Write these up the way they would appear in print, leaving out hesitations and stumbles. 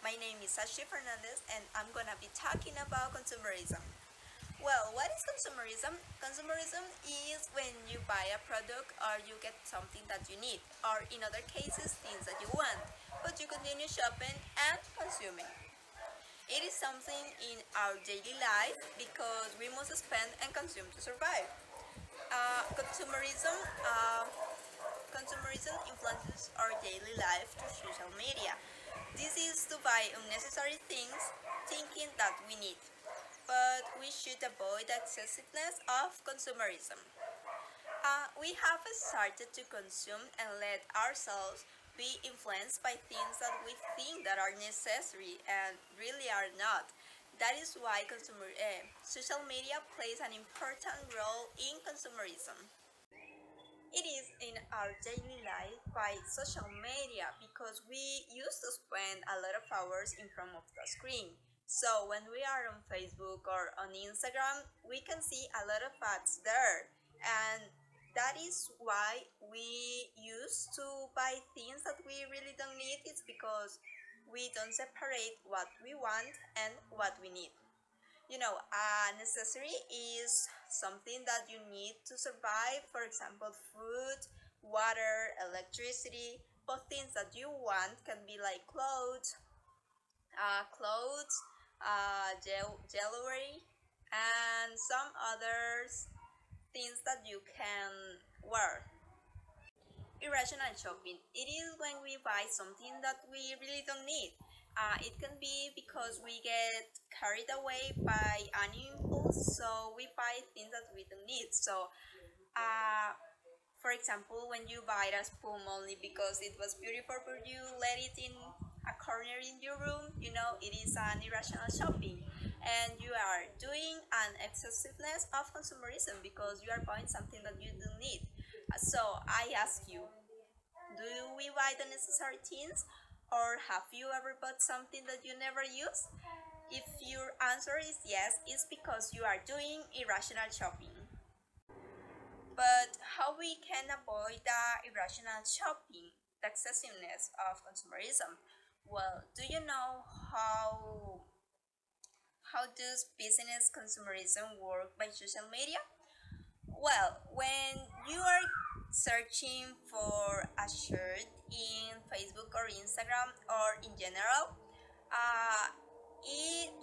My name is Sashi Fernandez and I'm gonna be talking about consumerism. Well, what is consumerism? Consumerism is when you buy a product or you get something that you need, or in other cases, things that you want, but you continue shopping and consuming. It is something in our daily life because we must spend and consume to survive. Uh, consumerism uh, Consumerism influences our daily life through social media. This is to buy unnecessary things thinking that we need, but we should avoid the excessiveness of consumerism. We have started to consume and let ourselves be influenced by things that we think that are necessary and really are not. That is why social media plays an important role in consumerism. It is in our daily life by social media because we used to spend a lot of hours in front of the screen. So when we are on Facebook or on Instagram, we can see a lot of ads there. And that is why we used to buy things that we really don't need. It's because we don't separate what we want and what we need. A necessary is something that you need to survive. For example, food, water, electricity. But things that you want can be like clothes, jewelry, and some others things that you can wear. Irrational shopping. It is when we buy something that we really don't need. It can be because we get carried away by an impulse, so we buy things that we don't need. Uh, for example, when you buy a spoon only because it was beautiful, but you let it in a corner in your room, it is an irrational shopping. And you are doing an excessiveness of consumerism because you are buying something that you don't need. So I ask you, do we buy the necessary things? Or have you ever bought something that you never use? If your answer is yes, it's because you are doing irrational shopping. But how we can avoid the irrational shopping, the excessiveness of consumerism? Well, do you know how does business consumerism work by social media? Well, when you are searching for a shirt in Facebook or Instagram or in general,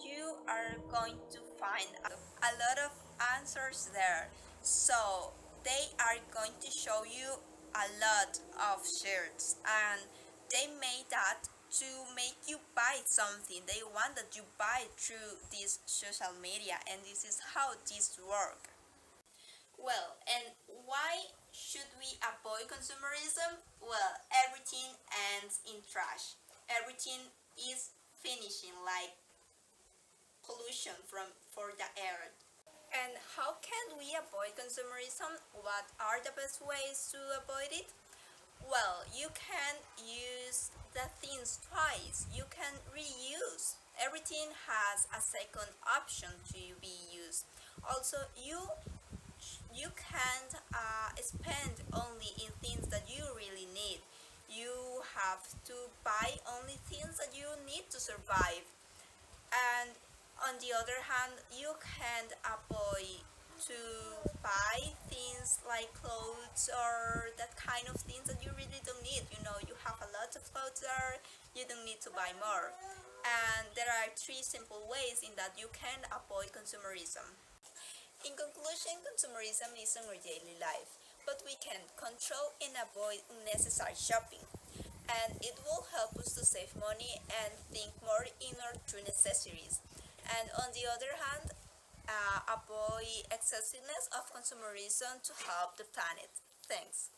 you are going to find a lot of answers there. So they are going to show you a lot of shirts, and they made that to make you buy something. They want that you buy through this social media, and this is how this works. Well, and why should we avoid consumerism? Well, everything ends in trash. Everything is finishing like pollution from for the air. And how can we avoid consumerism? What are the best ways to avoid it? Well, you can use the things twice. You can reuse. Everything has a second option to be used. Also, you can't spend only in things that you really need. You have to buy only things that you need to survive. And on the other hand, you can't avoid to buy things like clothes or that kind of things that you really don't need. You have a lot of clothes there, you don't need to buy more. And there are three simple ways in that you can avoid consumerism. In conclusion, consumerism is in our daily life, but we can control and avoid unnecessary shopping. And it will help us to save money and think more in our true necessities. And on the other hand, avoid excessiveness of consumerism to help the planet. Thanks.